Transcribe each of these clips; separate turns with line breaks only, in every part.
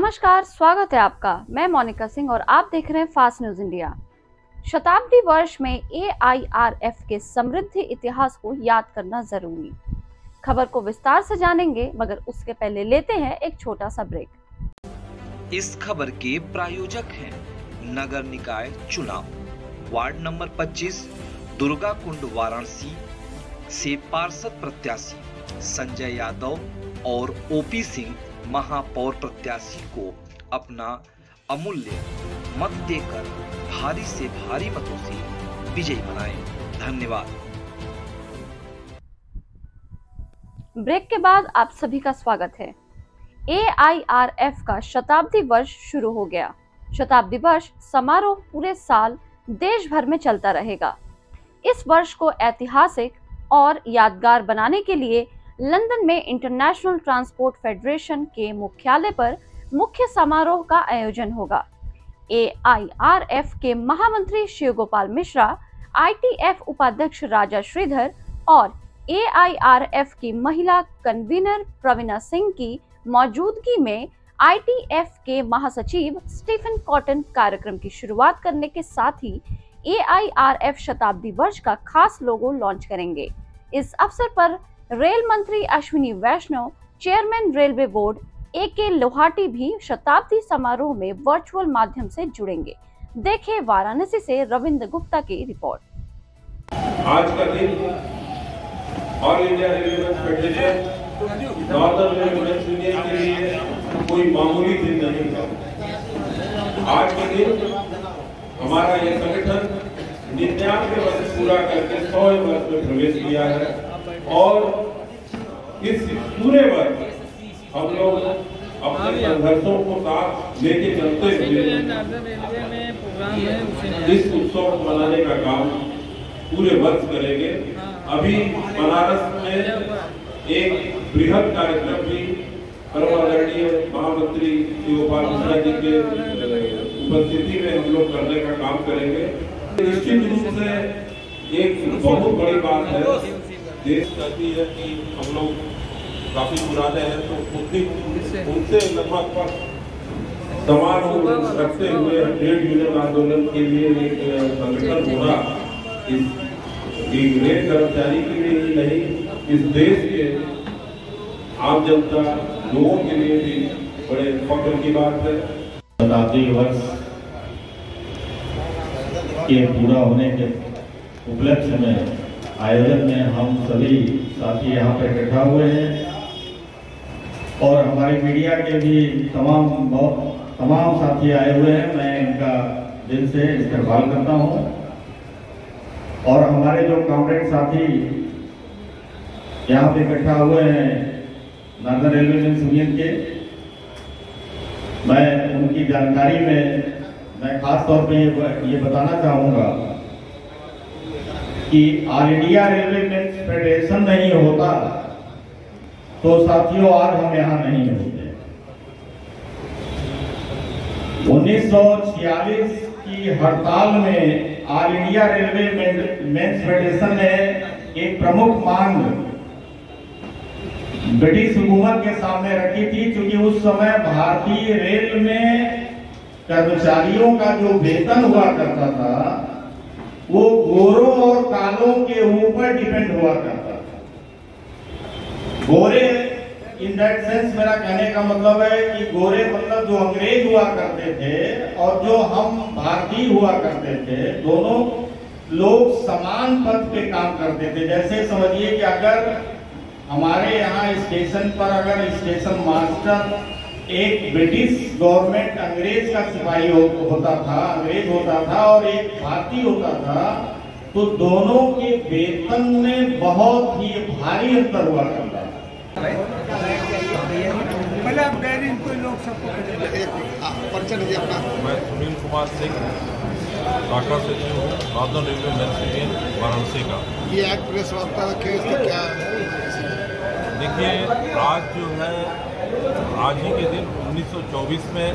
नमस्कार, स्वागत है आपका। मैं मोनिका सिंह और आप देख रहे हैं फास्ट न्यूज इंडिया। शताब्दी वर्ष में AIRF के समृद्ध इतिहास को याद करना जरूरी। खबर को विस्तार से जानेंगे, मगर उसके पहले लेते हैं एक छोटा सा ब्रेक।
इस खबर के प्रायोजक हैं नगर निकाय चुनाव, वार्ड नंबर 25, दुर्गा कुंड, वाराणसी से पार्षद प्रत्याशी संजय यादव और OP सिंह महापौर प्रत्याशी को अपना अमूल्य मत देकर भारी से भारी मतों से विजयी बनाएं। धन्यवाद।
ब्रेक के बाद आप सभी का स्वागत है। AIRF का शताब्दी वर्ष शुरू हो गया। शताब्दी वर्ष समारोह पूरे साल देश भर में चलता रहेगा। इस वर्ष को ऐतिहासिक और यादगार बनाने के लिए लंदन में इंटरनेशनल ट्रांसपोर्ट फेडरेशन के मुख्यालय पर मुख्य समारोह का आयोजन होगा। AIRF के महामंत्री शिव गोपाल मिश्रा, ITF उपाध्यक्ष राजा श्रीधर और AIRF की महिला कन्वीनर प्रवीणा सिंह की मौजूदगी में ITF के महासचिव स्टीफन कॉटन कार्यक्रम की शुरुआत करने के साथ ही AIRF शताब्दी वर्ष का खास लोगो लॉन्च करेंगे। इस अवसर पर रेल मंत्री Ashwini Vaishnaw, chairman railway board AK Lohati भी शताब्दी समारोह में वर्चुअल माध्यम से जुड़ेंगे। देखें वाराणसी से रविंद्र गुप्ता की रिपोर्ट।
आज का दिन all India railway federation northern railway union के लिए कोई मामूली दिन नहीं था। आज के दिन हमारा ये संगठन 99 वर्ष पूरा करके 100 वर्ष में प्रवेश किया है और इस पूरे वर्ष हम लोग अपने संघर्षों को साथ लेके चलते हुए इस उत्सव को मनाने का काम पूरे वर्ष करेंगे। अभी बनारस में एक बृहद कार्यक्रम भी परम आदरणीय महामंत्री शिव गोपाल मिश्रा जी के उपस्थिति में हम लोग करने का काम करेंगे। निश्चित रूप से एक बहुत बड़ी बात है। देश कहती है कि हम लोग काफी पुराने हैं, तो उनसे लगभग समान रखते हुए ट्रेड यूनियन आंदोलन के लिए एक संगठन होना एक रेल कर्मचारी के लिए ही नहीं, इस देश के आम जनता लोगों के लिए भी बड़े फख्र की बात है।
शताब्दी वर्ष के पूरा होने के उपलक्ष्य में आयोजन में हम सभी साथी यहाँ पे इकट्ठा हुए हैं और हमारी मीडिया के भी तमाम साथी आए हुए हैं। मैं इनका दिल से इस्तेमाल करता हूँ और हमारे जो कॉमरेड साथी यहाँ पे इकट्ठा हुए हैं नॉर्दर्न रेलवे यूनियन के, मैं उनकी जानकारी में मैं खास तौर पे ये बताना चाहूँगा कि ऑल इंडिया रेलवे फेडरेशन नहीं होता तो साथियों आज हम यहाँ नहीं होते। 1946 की हड़ताल में all India railway men's federation ने एक प्रमुख मांग ब्रिटिश हुकूमत के सामने रखी थी, क्योंकि उस समय भारतीय रेल में कर्मचारियों का जो वेतन हुआ करता था वो गोरों और कालों के ऊपर डिपेंड हुआ करता था। गोरे इन दैट सेंस मेरा कहने का मतलब है कि गोरे मतलब जो अंग्रेज हुआ करते थे और जो हम भारतीय हुआ करते थे, दोनों लोग समान पद पे काम करते थे। जैसे समझिए कि अगर हमारे यहाँ स्टेशन पर अगर स्टेशन मास्टर एक ब्रिटिश गवर्नमेंट अंग्रेज का सिपाही होता था और एक भारतीय होता था, तो दोनों के वेतन में बहुत ही भारी अंतर हुआ करता था।
मैं सुनील कुमार सिंह शाखा सचिव हूँ, northern railway men's union Varanasi का।
ये आज प्रेस वार्ता रखे, इसका क्या
देखिए, आज जो है आज ही के दिन 1924 में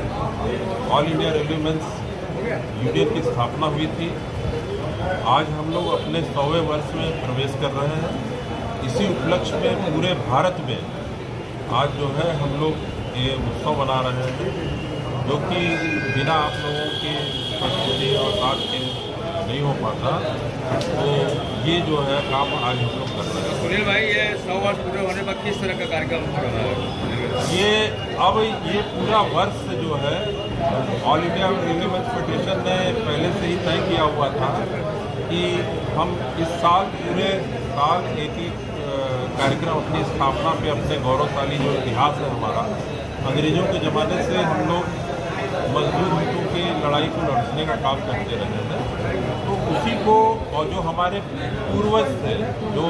all India railway men's union की स्थापना हुई थी। आज हम लोग अपने 100वें वर्ष में प्रवेश कर रहे हैं। इसी उपलक्ष्य में पूरे भारत में आज जो है हम लोग ये उत्सव मना रहे हैं, जो कि बिना आप लोगों की उपस्थिति और साथ के नहीं हो पाता। तो ये जो है काम आज हम लोग कर रहे हैं।
सुनील भाई, ये 100 वर्ष पूरे होने पर किस तरह का कार्यक्रम हो रहा है?
ये पूरा वर्ष जो है ऑल इंडिया रेलवे फेडरेशन ने पहले से ही तय किया हुआ था कि हम इस साल पूरे साल एक ही कार्यक्रम अपनी स्थापना पे अपने गौरवशाली जो इतिहास है हमारा, अंग्रेजों के ज़माने से हम लोग मजदूर हितों की लड़ाई को लड़ने का काम करते रहे हैं। तो उसी को, और जो हमारे पूर्वज थे, जो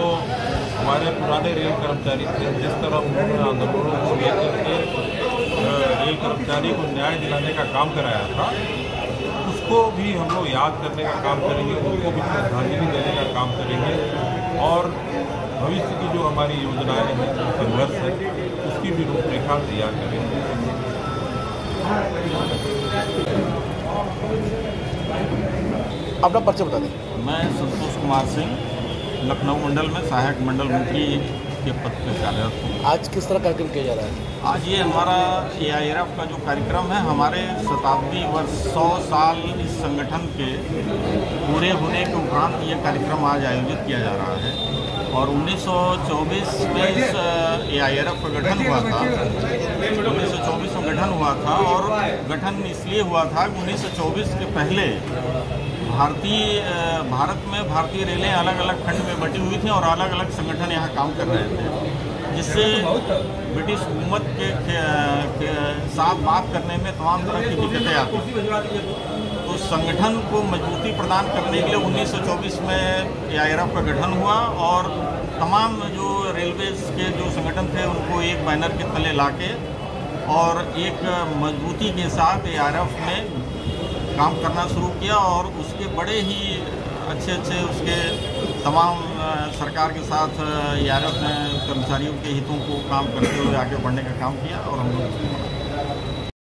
हमारे पुराने रेल कर्मचारी थे, जिस तरह उन्होंने आंदोलनों को लेकर के रेल कर्मचारी को न्याय दिलाने का काम कराया था, उसको भी हम लोग याद करने का काम करेंगे, उनको भी श्रद्धांजलि देने का काम करेंगे और भविष्य की जो हमारी योजनाएं हैं, संघर्ष है, उसकी भी रूपरेखा तैयार करेंगे।
अपना परिचय बता दें।
मैं संतोष कुमार सिंह, लखनऊ मंडल में सहायक मंडल मंत्री के पद पर कार्यरत हूँ।
आज किस तरह कार्यक्रम किया जा रहा है?
आज ये हमारा AIRF का जो कार्यक्रम है, हमारे शताब्दी वर्ष 100 साल इस संगठन के पूरे होने के उपरांत ये कार्यक्रम आज आयोजित किया जा रहा है। और 1924 में इस AIRF का गठन हुआ था। 1924 में गठन हुआ था और गठन इसलिए हुआ था कि 1924 के पहले भारत में भारतीय रेलें अलग अलग खंड में बटी हुई थी और अलग अलग संगठन यहाँ काम कर रहे थे, जिससे ब्रिटिश हुकूमत के साथ बात करने में तमाम तरह की दिक्कतें आती थी। तो संगठन को मजबूती प्रदान करने के लिए 1924 में AIRF का गठन हुआ और तमाम जो रेलवेज के जो संगठन थे उनको एक बैनर के तले लाके और एक मजबूती के साथ AIRF ने काम करना शुरू किया और उसके बड़े ही अच्छे उसके तमाम सरकार के साथ AIRF ने कर्मचारियों के हितों को काम करते हुए आगे बढ़ने का काम किया और हम लोग